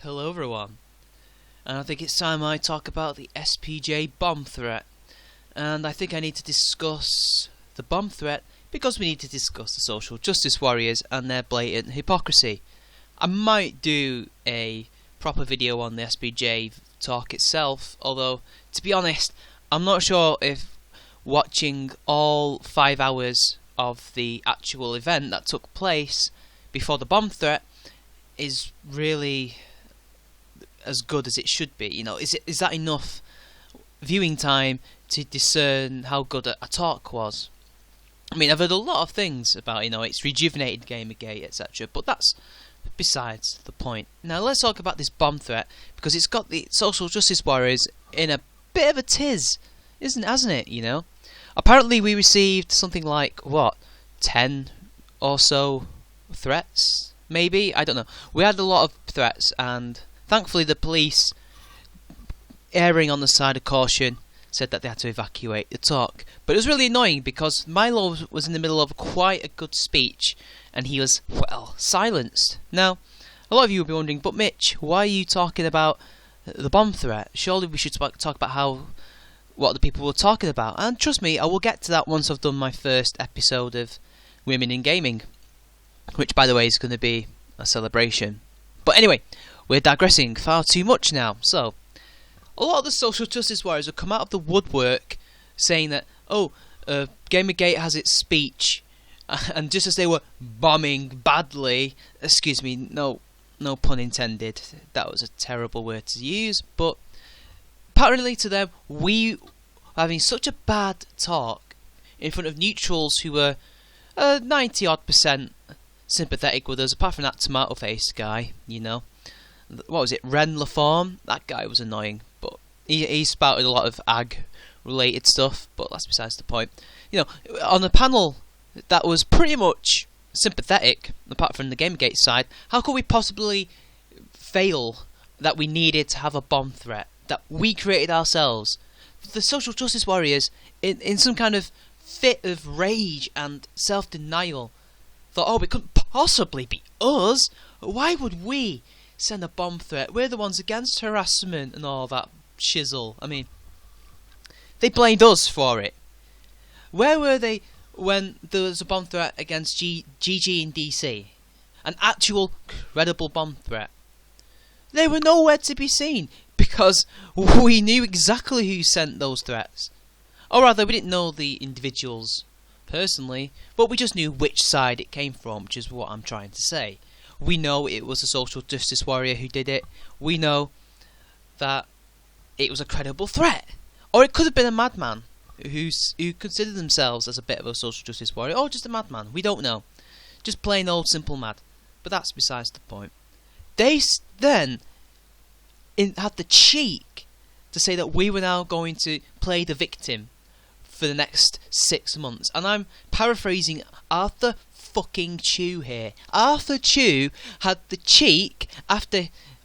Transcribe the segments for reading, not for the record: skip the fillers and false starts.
Hello everyone, and I think it's time I talk about the SPJ bomb threat. And I think I need to discuss the bomb threat because we need to discuss the social justice warriors and their blatant hypocrisy. I might do a proper video on the SPJ talk itself, although to be honest, I'm not sure if watching all 5 hours of the actual event that took place before the bomb threat is really as good as it should be. Is that enough viewing time to discern how good a talk was? I mean, I've heard a lot of things about it's rejuvenated Gamergate, etc., but that's besides the point. Now let's talk about this bomb threat, because it's got the social justice warriors in a bit of a tiz, hasn't it? Apparently we received something like 10 or so threats, maybe, I don't know. We had a lot of threats, and thankfully the police, erring on the side of caution, said that they had to evacuate the talk. But it was really annoying because Milo was in the middle of quite a good speech and he was, silenced. Now, a lot of you will be wondering, but Mitch, why are you talking about the bomb threat? Surely we should talk about what the people were talking about. And trust me, I will get to that once I've done my first episode of Women in Gaming, which, by the way, is going to be a celebration. But anyway, we're digressing far too much now. So, a lot of the social justice warriors have come out of the woodwork saying that, Gamergate has its speech, and just as they were bombing badly, excuse me, no pun intended, that was a terrible word to use, but apparently to them, we were having such a bad talk in front of neutrals who were 90-odd% sympathetic with us, apart from that tomato-faced guy, What was it, Ren Laform? That guy was annoying, but he spouted a lot of ag-related stuff, but that's besides the point. On a panel that was pretty much sympathetic, apart from the Gamergate side, how could we possibly fail that we needed to have a bomb threat that we created ourselves? The social justice warriors, in some kind of fit of rage and self-denial, thought, it couldn't possibly be us. Why would we send a bomb threat? We're the ones against harassment and all that shizzle. I mean, they blamed us for it. Where were they when there was a bomb threat against GG in DC? An actual credible bomb threat. They were nowhere to be seen because we knew exactly who sent those threats. Or rather, we didn't know the individuals personally, but we just knew which side it came from, which is what I'm trying to say. We know it was a social justice warrior who did it. We know that it was a credible threat. Or it could have been a madman who considered themselves as a bit of a social justice warrior, or just a madman. We don't know. Just plain old simple mad. But that's besides the point. They then had the cheek to say that we were now going to play the victim for the next 6 months. And I'm paraphrasing Arthur fucking Chu here. Arthur Chu had the cheek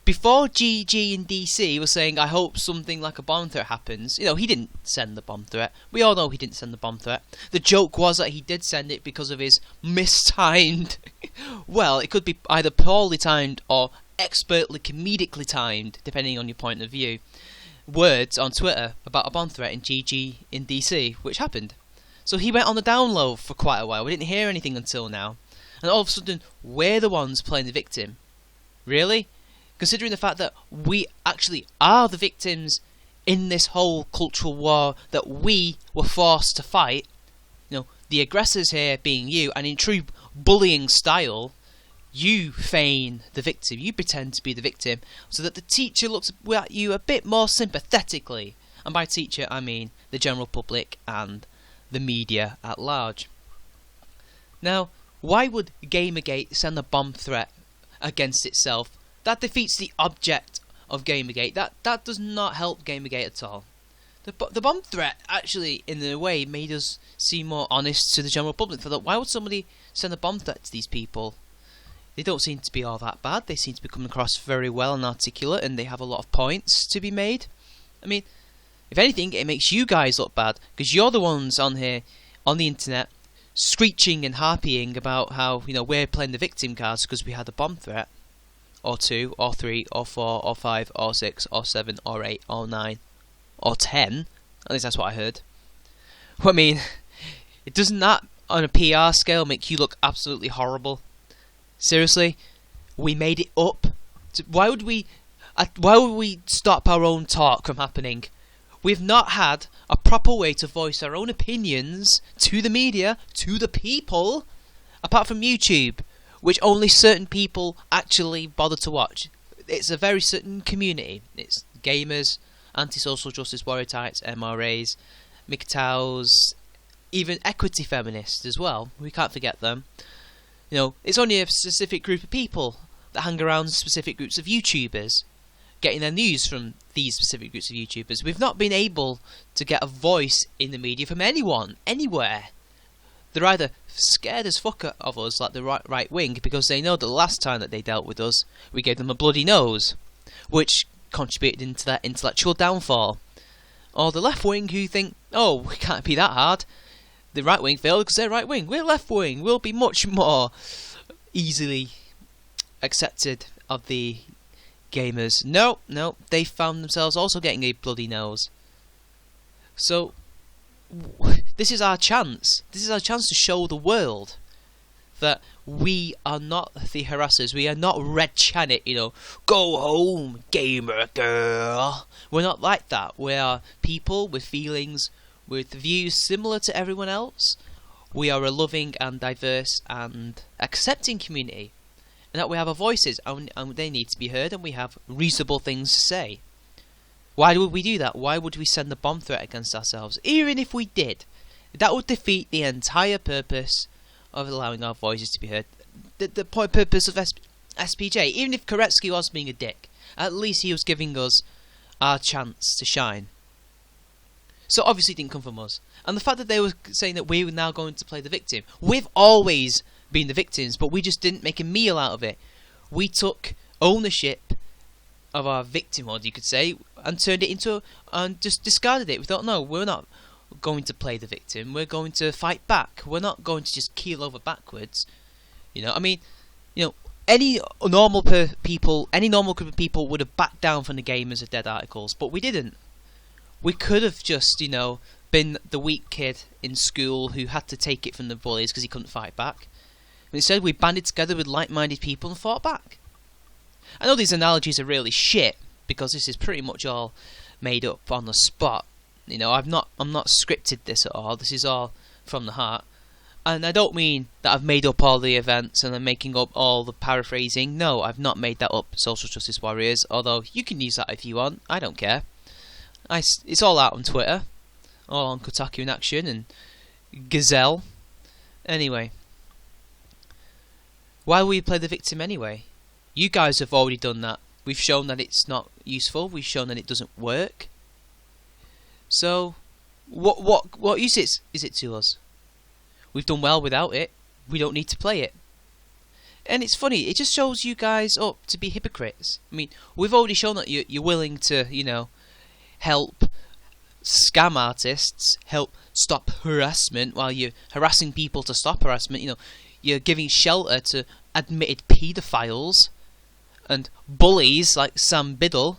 before GG in DC was saying, I hope something like a bomb threat happens. He didn't send the bomb threat. We all know he didn't send the bomb threat. The joke was that he did send it because of his mistimed it could be either poorly timed or expertly comedically timed, depending on your point of view, words on Twitter about a bomb threat in GG in DC, which happened. So he went on the down low for quite a while. We didn't hear anything until now. And all of a sudden, we're the ones playing the victim. Really? Considering the fact that we actually are the victims in this whole cultural war that we were forced to fight. The aggressors here being you, and in true bullying style, you feign the victim. You pretend to be the victim so that the teacher looks at you a bit more sympathetically. And by teacher, I mean the general public and the media at large. Now, why would Gamergate send a bomb threat against itself? That defeats the object of Gamergate. That does not help Gamergate at all. The bomb threat actually, in a way, made us seem more honest to the general public. For that, why would somebody send a bomb threat to these people? They don't seem to be all that bad. They seem to be coming across very well and articulate, and they have a lot of points to be made. I mean, if anything, it makes you guys look bad, because you're the ones on here, on the internet, screeching and harpying about how, we're playing the victim cards because we had a bomb threat. or 2, or 3, or 4, or 5, or 6, or 7, or 8, or 9, or 10. At least that's what I heard. Well, I mean, it doesn't that on a PR scale make you look absolutely horrible? Seriously, we made it up. Why would we stop our own talk from happening? We've not had a proper way to voice our own opinions to the media, to the people, apart from YouTube, which only certain people actually bother to watch. It's a very certain community. It's gamers, anti-social justice warrior types, MRAs, MGTOWs, even equity feminists as well. We can't forget them. You know, it's only a specific group of people that hang around specific groups of YouTubers, getting their news from these specific groups of YouTubers. We've not been able to get a voice in the media from anyone, anywhere. They're either scared as fuck of us, like the right wing, because they know the last time that they dealt with us, we gave them a bloody nose, which contributed into their intellectual downfall. Or the left wing, who think, oh, we can't be that hard. The right wing failed because they're right wing. We're left wing. We'll be much more easily accepted of the gamers. No, they found themselves also getting a bloody nose. So this is our chance. This is our chance to show the world that we are not the harassers. We are not Red Chanet, you know, go home, gamer girl. We're not like that. We are people with feelings, with views similar to everyone else. We are a loving and diverse and accepting community, and that we have our voices, and they need to be heard, and we have reasonable things to say. Why would we do that? Why would we send a bomb threat against ourselves? Even if we did, that would defeat the entire purpose of allowing our voices to be heard. The purpose of SPJ. Even if Koretsky was being a dick, at least he was giving us our chance to shine. So obviously it didn't come from us. And the fact that they were saying that we were now going to play the victim. We've always been the victims, but we just didn't make a meal out of it. We took ownership of our victimhood, you could say, and turned it into, and just discarded it. We thought, no, we're not going to play the victim. We're going to fight back. We're not going to just keel over backwards. You know, I mean, you know, any normal group of people would have backed down from the gamers of dead articles, but we didn't. We could have just, you know, been the weak kid in school who had to take it from the bullies because he couldn't fight back. But instead, we banded together with like-minded people and fought back. I know these analogies are really shit because this is pretty much all made up on the spot. You know, I'm not scripted this at all. This is all from the heart. And I don't mean that I've made up all the events and I'm making up all the paraphrasing. No, I've not made that up, Social Justice Warriors. Although you can use that if you want. I don't care. It's all out on Twitter. All on Kotaku in Action and Gazelle. Anyway. Why will we play the victim anyway? You guys have already done that. We've shown that it's not useful. We've shown that it doesn't work. So, what use is it to us? We've done well without it. We don't need to play it. And it's funny. It just shows you guys up to be hypocrites. I mean, we've already shown that you're willing to, you know, help scam artists, help stop harassment while you're harassing people to stop harassment. You know, you're giving shelter to admitted paedophiles and bullies like Sam Biddle.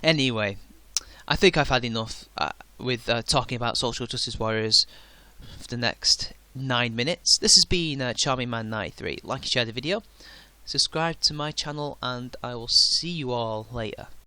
Anyway, I think I've had enough with talking about Social Justice Warriors for the next 9 minutes. This has been Charming Man 93. Like and share the video, subscribe to my channel, and I will see you all later.